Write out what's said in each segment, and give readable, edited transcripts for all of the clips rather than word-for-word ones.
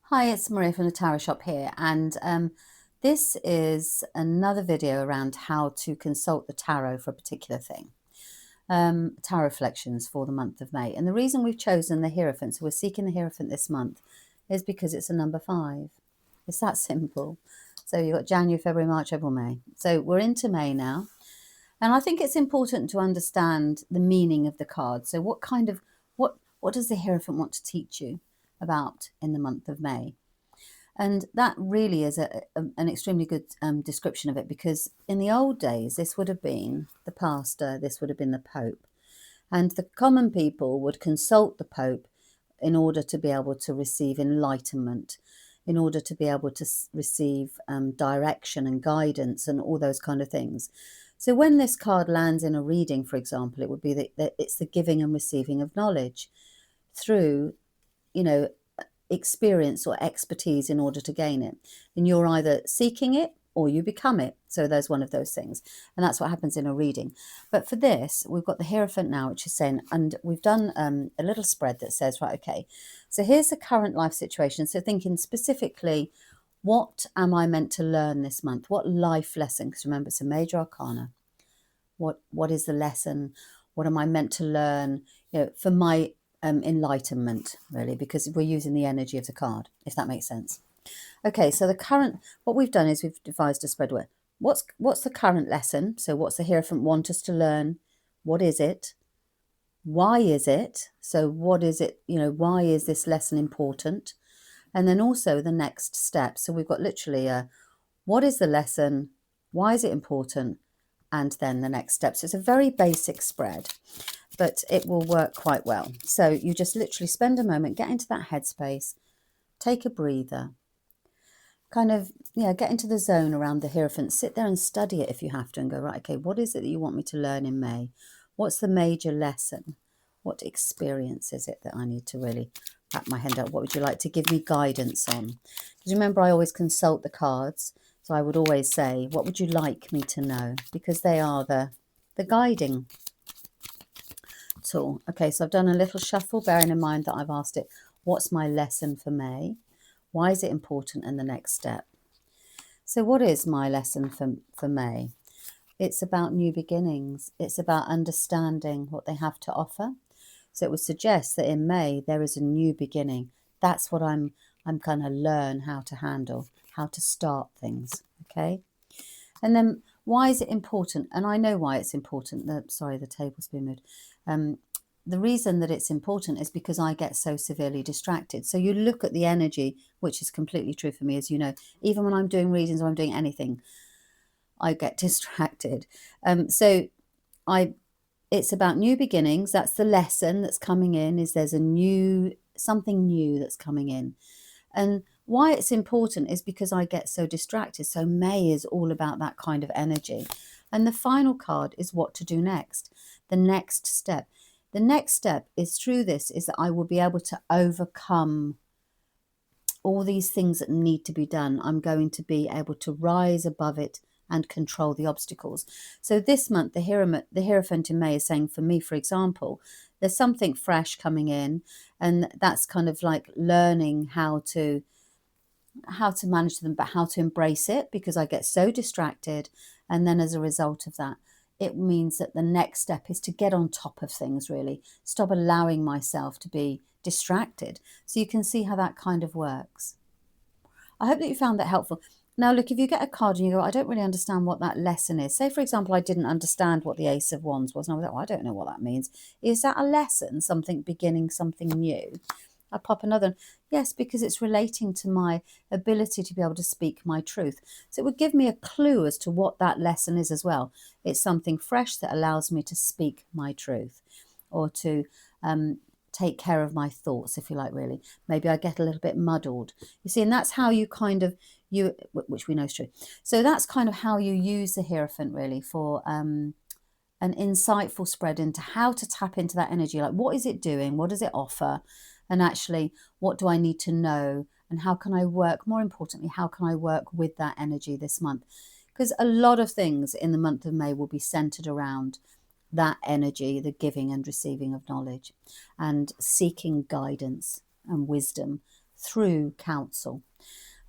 Hi, it's Maria from the Tarot Shop here, and this is another video around how to consult the tarot for a particular thing. Tarot reflections for the month of May. And the reason we've chosen the Hierophant, so we're seeking the Hierophant this month, is because it's a number 5. It's that simple. So you've got January, February, March, April, May. So we're into May now. And I think it's important to understand the meaning of the card. So what does the Hierophant want to teach you about in the month of May? And that really is an extremely good description of it, because in the old days, this would have been the pastor, this would have been the Pope. And the common people would consult the Pope in order to be able to receive enlightenment, in order to be able to receive direction and guidance and all those kind of things. So when this card lands in a reading, for example, it would be that it's the giving and receiving of knowledge through, experience or expertise in order to gain it. And you're either seeking it or you become it. So there's one of those things. And that's what happens in a reading. But for this, we've got the Hierophant now, which is saying, and we've done a little spread that says, right, okay, so here's the current life situation. So thinking specifically, what am I meant to learn this month? What life lesson? Because remember, it's a major arcana. What is the lesson? What am I meant to learn? For my enlightenment, really, because we're using the energy of the card, if that makes sense. Okay, so what we've done is we've devised a spread where what's the current lesson? So what's the Hierophant want us to learn? What is it? Why is it? So what is it? Why is this lesson important? And then also the next step. So we've got literally what is the lesson? Why is it important? And then the next step. So it's a very basic spread, but it will work quite well. So you just literally spend a moment, get into that headspace, take a breather, kind of, get into the zone around the Hierophant, sit there and study it if you have to, and go, right, okay, what is it that you want me to learn in May? What's the major lesson? What experience is it that I need to really wrap my head up? What would you like to give me guidance on? Because remember, I always consult the cards. So I would always say, what would you like me to know? Because they are the guiding tool. Okay, so I've done a little shuffle, bearing in mind that I've asked it, what's my lesson for May? Why is it important? And the next step. So what is my lesson for May? It's about new beginnings. It's about understanding what they have to offer. So it would suggest that in May, there is a new beginning. That's what I'm going to learn how to handle, how to start things, okay? And then why is it important? And I know why it's important. Sorry, the table's been moved. The reason that it's important is because I get so severely distracted. So you look at the energy, which is completely true for me, as you know. Even when I'm doing readings or I'm doing anything, I get distracted. It's about new beginnings. That's the lesson that's coming in, is there's something new that's coming in. And why it's important is because I get so distracted. So May is all about that kind of energy. And the final card is what to do next. The next step. The next step is through this is that I will be able to overcome all these things that need to be done. I'm going to be able to rise above it and control the obstacles. So this month, the Hierophant in May is saying, for me, for example, there's something fresh coming in, and that's kind of like learning how to manage them, but how to embrace it, because I get so distracted. And then as a result of that, it means that the next step is to get on top of things, really. Stop allowing myself to be distracted. So you can see how that kind of works. I hope that you found that helpful. Now, look, if you get a card and you go, I don't really understand what that lesson is. Say, for example, I didn't understand what the Ace of Wands was. And I was like, well, I don't know what that means. Is that a lesson, something beginning, something new? I pop another. Yes, because it's relating to my ability to be able to speak my truth. So it would give me a clue as to what that lesson is as well. It's something fresh that allows me to speak my truth, or to take care of my thoughts, if you like, really. Maybe I get a little bit muddled. You see, and that's how you kind of, which we know is true. So that's kind of how you use the Hierophant, really, for an insightful spread into how to tap into that energy. Like, what is it doing? What does it offer? And actually, what do I need to know? And how can I work, more importantly, how can I work with that energy this month? Because a lot of things in the month of May will be centered around that energy, the giving and receiving of knowledge, and seeking guidance and wisdom through counsel.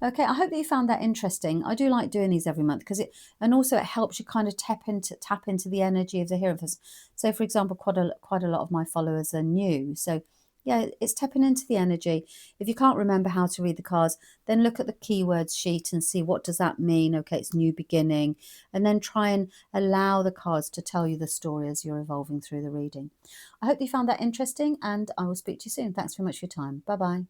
Okay, I hope that you found that interesting. I do like doing these every month because and also it helps you kind of tap into the energy of the Hierophants. So, for example, quite a lot of my followers are new. So, yeah, it's tapping into the energy. If you can't remember how to read the cards, then look at the keywords sheet and see what does that mean. Okay, it's new beginning, and then try and allow the cards to tell you the story as you're evolving through the reading. I hope you found that interesting, and I will speak to you soon. Thanks very much for your time. Bye bye.